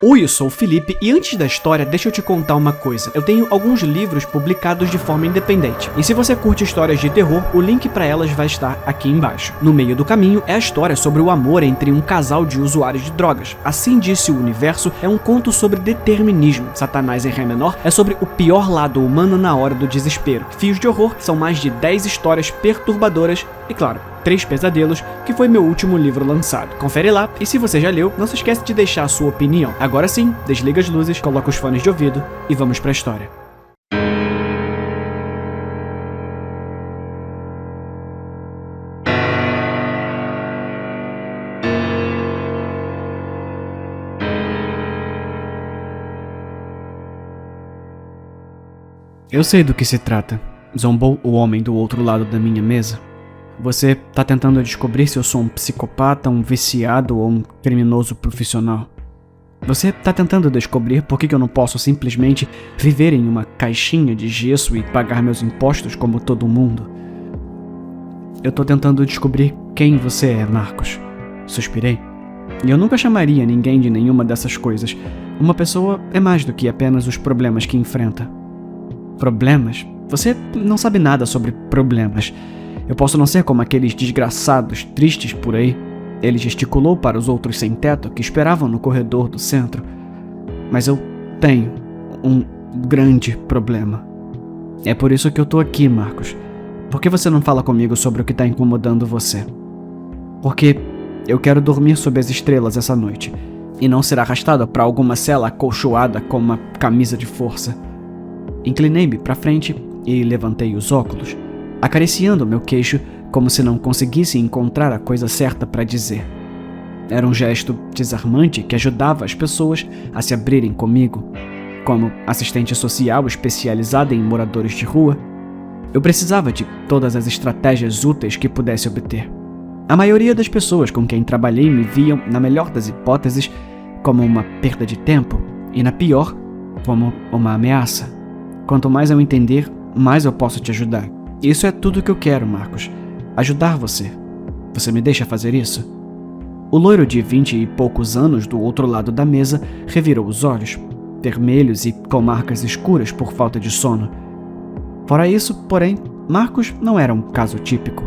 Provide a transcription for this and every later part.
Oi, eu sou o Felipe e antes da história, deixa eu te contar uma coisa. Eu tenho alguns livros publicados de forma independente. E se você curte histórias de terror, o link para elas vai estar aqui embaixo. No meio do caminho é a história sobre o amor entre um casal de usuários de drogas. Assim Disse o Universo é um conto sobre determinismo. Satanás em Ré menor é sobre o pior lado humano na hora do desespero. Fios de Horror são mais de 10 histórias perturbadoras e, claro, 3 Pesadelos, que foi meu último livro lançado. Confere lá, e se você já leu, não se esquece de deixar a sua opinião. Agora sim, desliga as luzes, coloca os fones de ouvido e vamos pra história. Eu sei do que se trata, zombou o homem do outro lado da minha mesa. Você tá tentando descobrir se eu sou um psicopata, um viciado ou um criminoso profissional. Você tá tentando descobrir por que eu não posso simplesmente viver em uma caixinha de gesso e pagar meus impostos como todo mundo. Eu tô tentando descobrir quem você é, Marcos. Suspirei. E eu nunca chamaria ninguém de nenhuma dessas coisas. Uma pessoa é mais do que apenas os problemas que enfrenta. Problemas? Você não sabe nada sobre problemas. Eu posso não ser como aqueles desgraçados tristes por aí. Ele gesticulou para os outros sem teto que esperavam no corredor do centro. Mas eu tenho um grande problema. É por isso que eu tô aqui, Marcos. Por que você não fala comigo sobre o que tá incomodando você? Porque eu quero dormir sob as estrelas essa noite e não ser arrastado para alguma cela acolchoada com uma camisa de força. Inclinei-me para frente e levantei os óculos, acariciando meu queixo como se não conseguisse encontrar a coisa certa para dizer. Era um gesto desarmante que ajudava as pessoas a se abrirem comigo. Como assistente social especializada em moradores de rua, eu precisava de todas as estratégias úteis que pudesse obter. A maioria das pessoas com quem trabalhei me viam, na melhor das hipóteses, como uma perda de tempo e, na pior, como uma ameaça. Quanto mais eu entender, mais eu posso te ajudar. Isso é tudo que eu quero, Marcos. Ajudar você. Você me deixa fazer isso? O loiro de 20 e poucos anos do outro lado da mesa revirou os olhos, vermelhos e com marcas escuras por falta de sono. Fora isso, porém, Marcos não era um caso típico.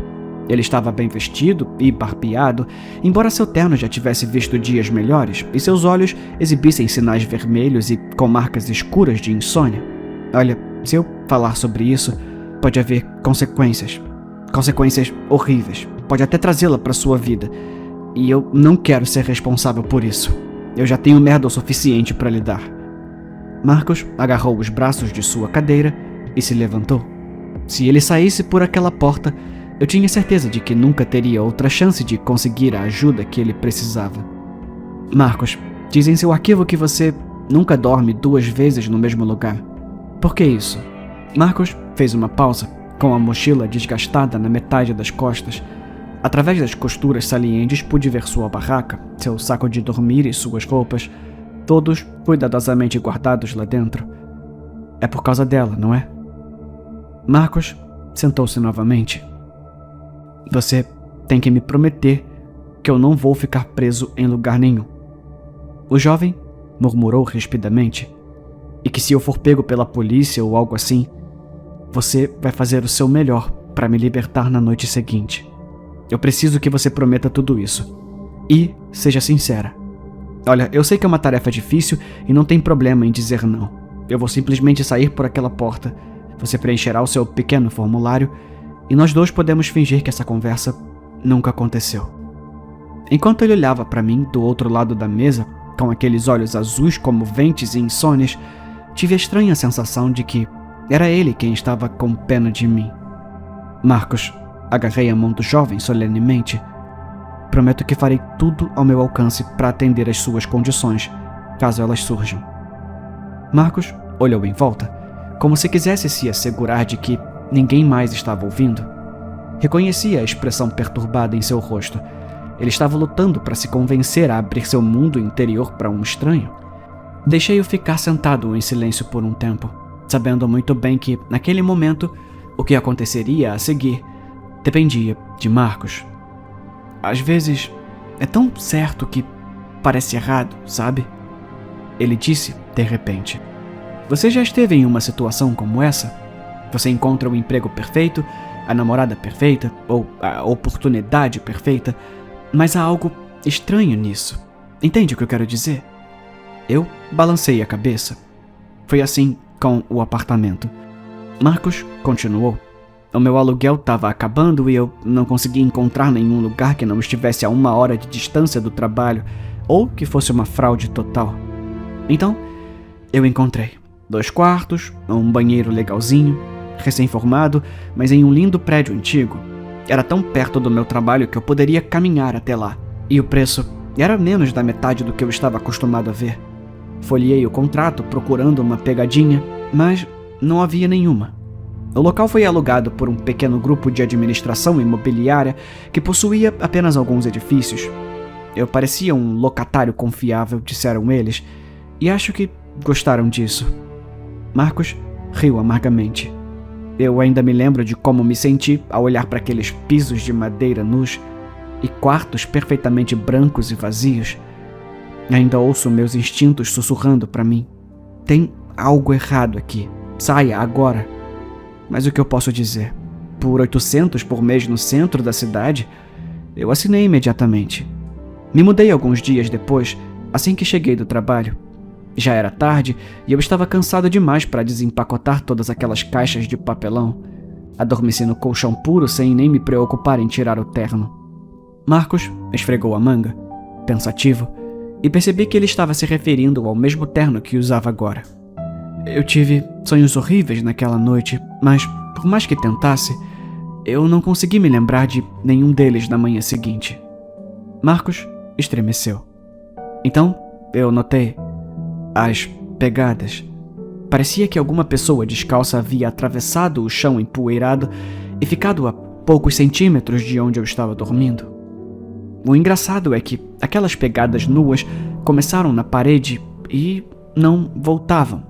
Ele estava bem vestido e barbeado, embora seu terno já tivesse visto dias melhores e seus olhos exibissem sinais vermelhos e com marcas escuras de insônia. Olha, se eu falar sobre isso, pode haver consequências. Consequências horríveis. Pode até trazê-la para sua vida. E eu não quero ser responsável por isso. Eu já tenho merda o suficiente para lidar. Marcos agarrou os braços de sua cadeira e se levantou. Se ele saísse por aquela porta, eu tinha certeza de que nunca teria outra chance de conseguir a ajuda que ele precisava. Marcos, diz em seu arquivo que você nunca dorme 2 vezes no mesmo lugar. Por que isso? Marcos fez uma pausa, com a mochila desgastada na metade das costas. Através das costuras salientes pude ver sua barraca, seu saco de dormir e suas roupas, todos cuidadosamente guardados lá dentro. É por causa dela, não é? Marcos sentou-se novamente. Você tem que me prometer que eu não vou ficar preso em lugar nenhum. O jovem murmurou rispidamente. E que se eu for pego pela polícia ou algo assim, você vai fazer o seu melhor para me libertar na noite seguinte. Eu preciso que você prometa tudo isso. E seja sincera. Olha, eu sei que é uma tarefa difícil e não tem problema em dizer não. Eu vou simplesmente sair por aquela porta. Você preencherá o seu pequeno formulário e nós dois podemos fingir que essa conversa nunca aconteceu. Enquanto ele olhava para mim do outro lado da mesa, com aqueles olhos azuis comoventes e insônios, tive a estranha sensação de que era ele quem estava com pena de mim. Marcos, agarrei a mão do jovem solenemente. Prometo que farei tudo ao meu alcance para atender às suas condições, caso elas surjam. Marcos olhou em volta, como se quisesse se assegurar de que ninguém mais estava ouvindo. Reconheci a expressão perturbada em seu rosto. Ele estava lutando para se convencer a abrir seu mundo interior para um estranho. Deixei-o ficar sentado em silêncio por um tempo, sabendo muito bem que, naquele momento, o que aconteceria a seguir dependia de Marcos. Às vezes, é tão certo que parece errado, sabe? Ele disse de repente. Você já esteve em uma situação como essa? Você encontra o emprego perfeito, a namorada perfeita ou a oportunidade perfeita, mas há algo estranho nisso. Entende o que eu quero dizer? Eu balancei a cabeça. Foi assim com o apartamento. Marcos continuou. O meu aluguel estava acabando e eu não conseguia encontrar nenhum lugar que não estivesse a 1 hora de distância do trabalho ou que fosse uma fraude total. Então, eu encontrei 2 quartos, um banheiro legalzinho, recém-formado, mas em um lindo prédio antigo. Era tão perto do meu trabalho que eu poderia caminhar até lá. E o preço era menos da metade do que eu estava acostumado a ver. Folheei o contrato procurando uma pegadinha, mas não havia nenhuma. O local foi alugado por um pequeno grupo de administração imobiliária que possuía apenas alguns edifícios. Eu parecia um locatário confiável, disseram eles, e acho que gostaram disso. Marcos riu amargamente. Eu ainda me lembro de como me senti ao olhar para aqueles pisos de madeira nus e quartos perfeitamente brancos e vazios. Ainda ouço meus instintos sussurrando para mim. Tem algo errado aqui. Saia agora. Mas o que eu posso dizer? Por 800 por mês no centro da cidade? Eu assinei imediatamente. Me mudei alguns dias depois, assim que cheguei do trabalho. Já era tarde e eu estava cansado demais para desempacotar todas aquelas caixas de papelão. Adormeci no colchão puro sem nem me preocupar em tirar o terno. Marcos esfregou a manga, pensativo, e percebi que ele estava se referindo ao mesmo terno que usava agora. Eu tive sonhos horríveis naquela noite, mas, por mais que tentasse, eu não consegui me lembrar de nenhum deles na manhã seguinte. Marcos estremeceu. Então, eu notei as pegadas. Parecia que alguma pessoa descalça havia atravessado o chão empoeirado e ficado a poucos centímetros de onde eu estava dormindo. O engraçado é que aquelas pegadas nuas começaram na parede e não voltavam,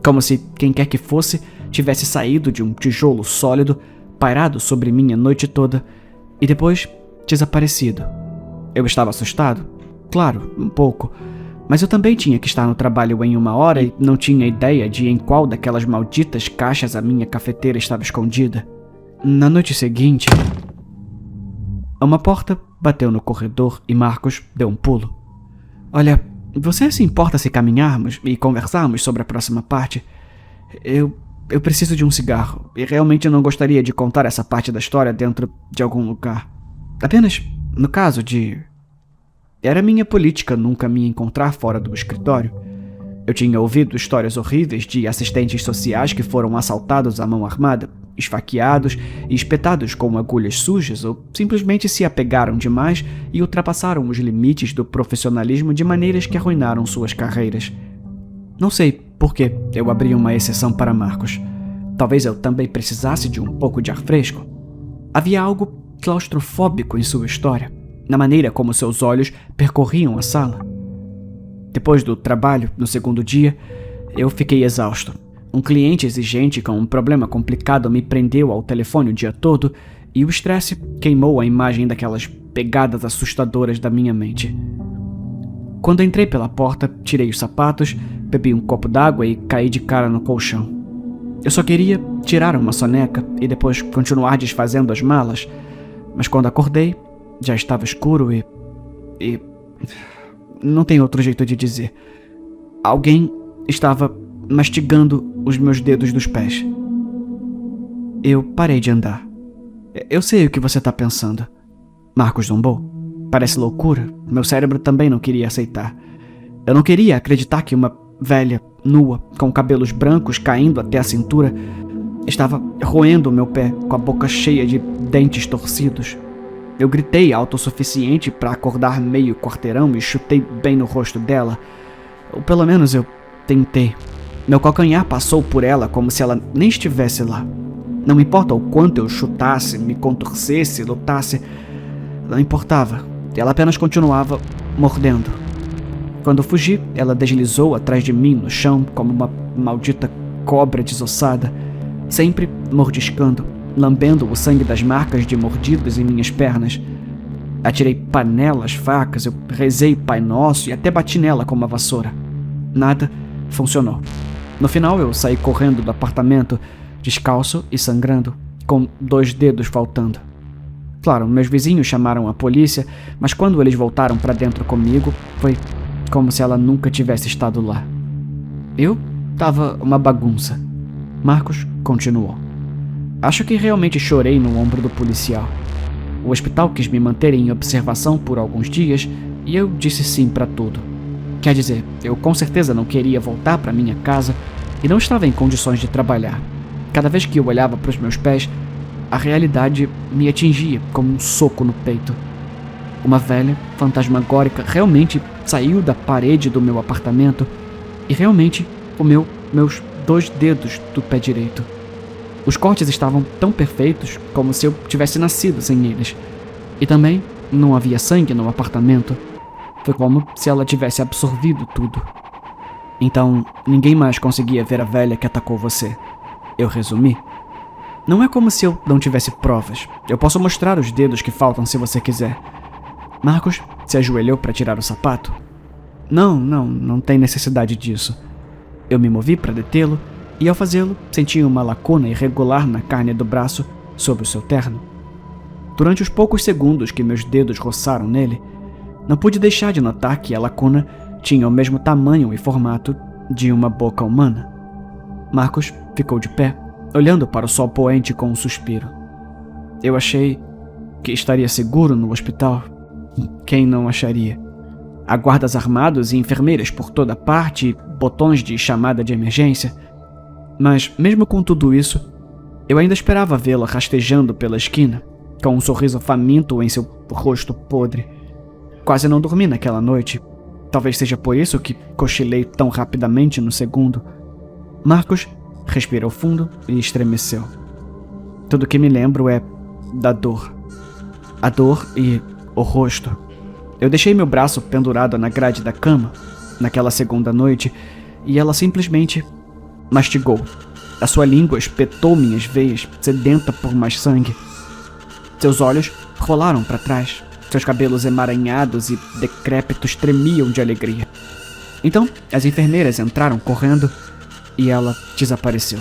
como se quem quer que fosse tivesse saído de um tijolo sólido, pairado sobre mim a noite toda e depois desaparecido. Eu estava assustado? Claro, um pouco. Mas eu também tinha que estar no trabalho em 1 hora e não tinha ideia de em qual daquelas malditas caixas a minha cafeteira estava escondida. Na noite seguinte, uma porta bateu no corredor e Marcos deu um pulo. Olha, você se importa se caminharmos e conversarmos sobre a próxima parte? Eu preciso de um cigarro e realmente não gostaria de contar essa parte da história dentro de algum lugar. Apenas no caso de... Era minha política nunca me encontrar fora do escritório. Eu tinha ouvido histórias horríveis de assistentes sociais que foram assaltados à mão armada, esfaqueados e espetados com agulhas sujas ou simplesmente se apegaram demais e ultrapassaram os limites do profissionalismo de maneiras que arruinaram suas carreiras. Não sei por que eu abri uma exceção para Marcos. Talvez eu também precisasse de um pouco de ar fresco. Havia algo claustrofóbico em sua história, na maneira como seus olhos percorriam a sala. Depois do trabalho, no segundo dia, eu fiquei exausto. Um cliente exigente com um problema complicado me prendeu ao telefone o dia todo e o estresse queimou a imagem daquelas pegadas assustadoras da minha mente. Quando entrei pela porta, tirei os sapatos, bebi um copo d'água e caí de cara no colchão. Eu só queria tirar uma soneca e depois continuar desfazendo as malas, mas quando acordei, já estava escuro e... não tem outro jeito de dizer. Alguém estava mastigando os meus dedos dos pés. Eu parei de andar. Eu sei o que você está pensando. Marcos zombou. Parece loucura. Meu cérebro também não queria aceitar. Eu não queria acreditar que uma velha, nua, com cabelos brancos caindo até a cintura, estava roendo o meu pé com a boca cheia de dentes torcidos. Eu gritei alto o suficiente para acordar meio quarteirão e chutei bem no rosto dela. Ou pelo menos eu tentei. Meu calcanhar passou por ela como se ela nem estivesse lá. Não importa o quanto eu chutasse, me contorcesse, lutasse, não importava. Ela apenas continuava mordendo. Quando fugi, ela deslizou atrás de mim no chão como uma maldita cobra desossada, sempre mordiscando, lambendo o sangue das marcas de mordidas em minhas pernas. Atirei panelas, facas, eu rezei Pai Nosso e até bati nela com uma vassoura. Nada funcionou. No final, eu saí correndo do apartamento, descalço e sangrando, com 2 dedos faltando. Claro, meus vizinhos chamaram a polícia, mas quando eles voltaram para dentro comigo, foi como se ela nunca tivesse estado lá. Eu tava uma bagunça. Marcos continuou. Acho que realmente chorei no ombro do policial. O hospital quis me manter em observação por alguns dias e eu disse sim para tudo. Quer dizer, eu com certeza não queria voltar para minha casa e não estava em condições de trabalhar. Cada vez que eu olhava para os meus pés, a realidade me atingia como um soco no peito. Uma velha, fantasmagórica, realmente saiu da parede do meu apartamento e realmente comeu meus 2 dedos do pé direito. Os cortes estavam tão perfeitos como se eu tivesse nascido sem eles. E também não havia sangue no apartamento. Foi como se ela tivesse absorvido tudo. Então, ninguém mais conseguia ver a velha que atacou você. Eu resumi. Não é como se eu não tivesse provas. Eu posso mostrar os dedos que faltam se você quiser. Marcos se ajoelhou para tirar o sapato. Não tem necessidade disso. Eu me movi para detê-lo e ao fazê-lo senti uma lacuna irregular na carne do braço sob o seu terno. Durante os poucos segundos que meus dedos roçaram nele, não pude deixar de notar que a lacuna tinha o mesmo tamanho e formato de uma boca humana. Marcos ficou de pé, olhando para o sol poente com um suspiro. Eu achei que estaria seguro no hospital. Quem não acharia? Há guardas armados e enfermeiras por toda parte e botões de chamada de emergência. Mas, mesmo com tudo isso, eu ainda esperava vê-la rastejando pela esquina, com um sorriso faminto em seu rosto podre. Quase não dormi naquela noite. Talvez seja por isso que cochilei tão rapidamente no segundo. Marcos respirou fundo e estremeceu. Tudo que me lembro é da dor. A dor e o rosto. Eu deixei meu braço pendurado na grade da cama, naquela segunda noite, e ela simplesmente mastigou. A sua língua espetou minhas veias, sedenta por mais sangue. Seus olhos rolaram para trás. Seus cabelos emaranhados e decrépitos tremiam de alegria. Então, as enfermeiras entraram correndo e ela desapareceu.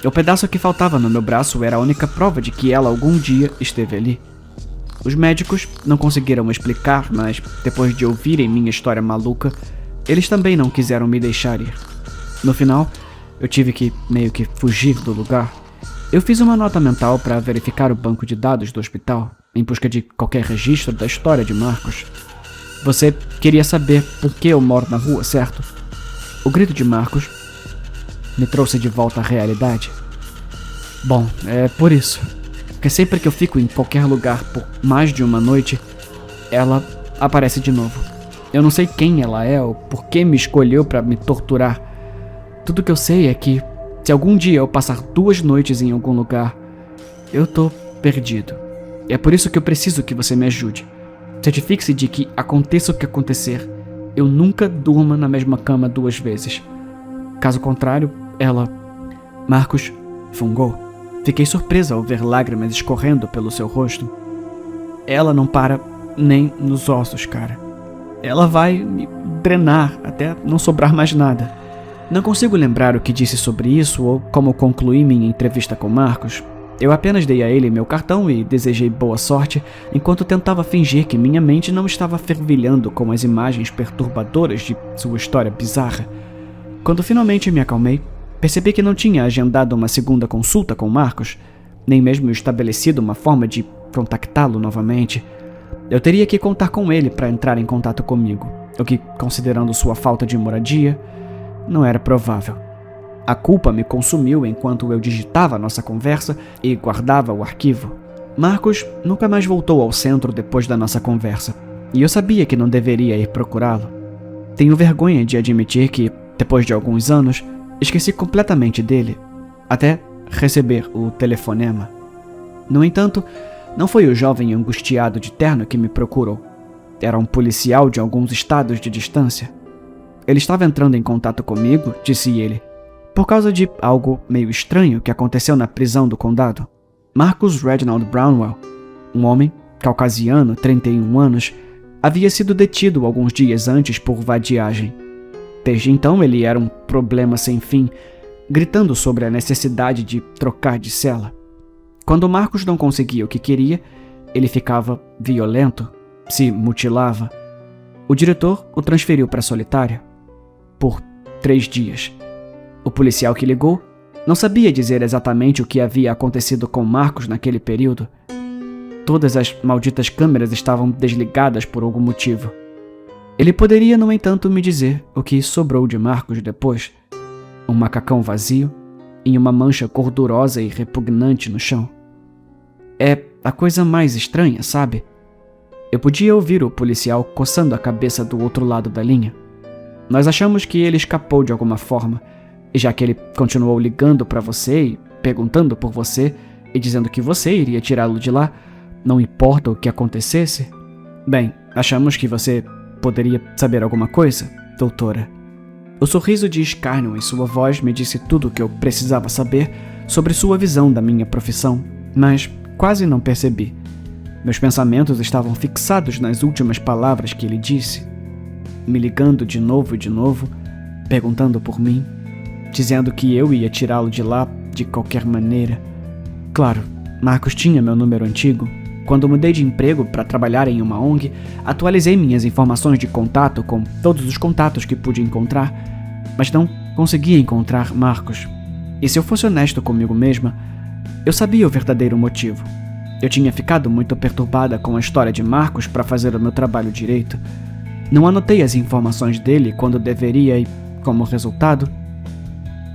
O pedaço que faltava no meu braço era a única prova de que ela algum dia esteve ali. Os médicos não conseguiram explicar, mas depois de ouvirem minha história maluca, eles também não quiseram me deixar ir. No final, eu tive que meio que fugir do lugar. Eu fiz uma nota mental para verificar o banco de dados do hospital, em busca de qualquer registro da história de Marcos. Você queria saber por que eu moro na rua, certo? O grito de Marcos me trouxe de volta à realidade. Bom, é por isso. Porque sempre que eu fico em qualquer lugar por mais de uma noite, ela aparece de novo. Eu não sei quem ela é ou por que me escolheu para me torturar. Tudo que eu sei é que, se algum dia eu passar 2 noites em algum lugar, eu tô perdido. É por isso que eu preciso que você me ajude. Certifique-se de que, aconteça o que acontecer, eu nunca durma na mesma cama 2 vezes. Caso contrário, ela... Marcos fungou. Fiquei surpresa ao ver lágrimas escorrendo pelo seu rosto. Ela não para nem nos ossos, cara. Ela vai me drenar até não sobrar mais nada. Não consigo lembrar o que disse sobre isso ou como concluí minha entrevista com Marcos. Eu apenas dei a ele meu cartão e desejei boa sorte enquanto tentava fingir que minha mente não estava fervilhando com as imagens perturbadoras de sua história bizarra. Quando finalmente me acalmei, percebi que não tinha agendado uma segunda consulta com Marcos, nem mesmo estabelecido uma forma de contactá-lo novamente. Eu teria que contar com ele para entrar em contato comigo, o que, considerando sua falta de moradia, não era provável. A culpa me consumiu enquanto eu digitava nossa conversa e guardava o arquivo. Marcos nunca mais voltou ao centro depois da nossa conversa, e eu sabia que não deveria ir procurá-lo. Tenho vergonha de admitir que, depois de alguns anos, esqueci completamente dele, até receber o telefonema. No entanto, não foi o jovem angustiado de terno que me procurou. Era um policial de alguns estados de distância. Ele estava entrando em contato comigo, disse ele, por causa de algo meio estranho que aconteceu na prisão do condado. Marcus Reginald Brownwell, um homem caucasiano, 31 anos, havia sido detido alguns dias antes por vadiagem. Desde então ele era um problema sem fim, gritando sobre a necessidade de trocar de cela. Quando Marcos não conseguia o que queria, ele ficava violento, se mutilava. O diretor o transferiu para a solitária por 3 dias. O policial que ligou não sabia dizer exatamente o que havia acontecido com Marcos naquele período. Todas as malditas câmeras estavam desligadas por algum motivo. Ele poderia, no entanto, me dizer o que sobrou de Marcos depois. Um macacão vazio e uma mancha gordurosa e repugnante no chão. É a coisa mais estranha, sabe? Eu podia ouvir o policial coçando a cabeça do outro lado da linha. Nós achamos que ele escapou de alguma forma, e já que ele continuou ligando para você e perguntando por você e dizendo que você iria tirá-lo de lá, não importa o que acontecesse, bem, achamos que você poderia saber alguma coisa, doutora. O sorriso de escárnio em sua voz me disse tudo o que eu precisava saber sobre sua visão da minha profissão, mas quase não percebi. Meus pensamentos estavam fixados nas últimas palavras que ele disse, me ligando de novo e de novo, perguntando por mim, dizendo que eu ia tirá-lo de lá de qualquer maneira. Claro, Marcos tinha meu número antigo. Quando mudei de emprego para trabalhar em uma ONG, atualizei minhas informações de contato com todos os contatos que pude encontrar, mas não conseguia encontrar Marcos. E se eu fosse honesto comigo mesma, eu sabia o verdadeiro motivo. Eu tinha ficado muito perturbada com a história de Marcos para fazer o meu trabalho direito. Não anotei as informações dele quando deveria e, como resultado...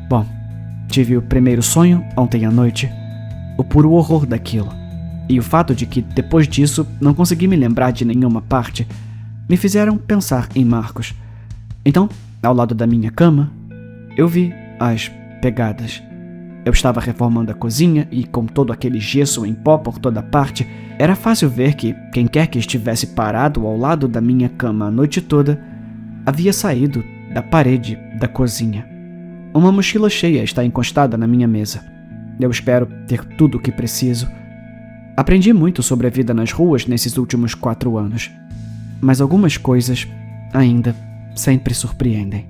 Bom, tive o primeiro sonho ontem à noite. O puro horror daquilo. E o fato de que, depois disso, não consegui me lembrar de nenhuma parte, me fizeram pensar em Marcos. Então, ao lado da minha cama, eu vi as pegadas. Eu estava reformando a cozinha e, com todo aquele gesso em pó por toda parte, era fácil ver que quem quer que estivesse parado ao lado da minha cama a noite toda havia saído da parede da cozinha. Uma mochila cheia está encostada na minha mesa. Eu espero ter tudo o que preciso. Aprendi muito sobre a vida nas ruas nesses últimos 4 anos, mas algumas coisas ainda sempre surpreendem.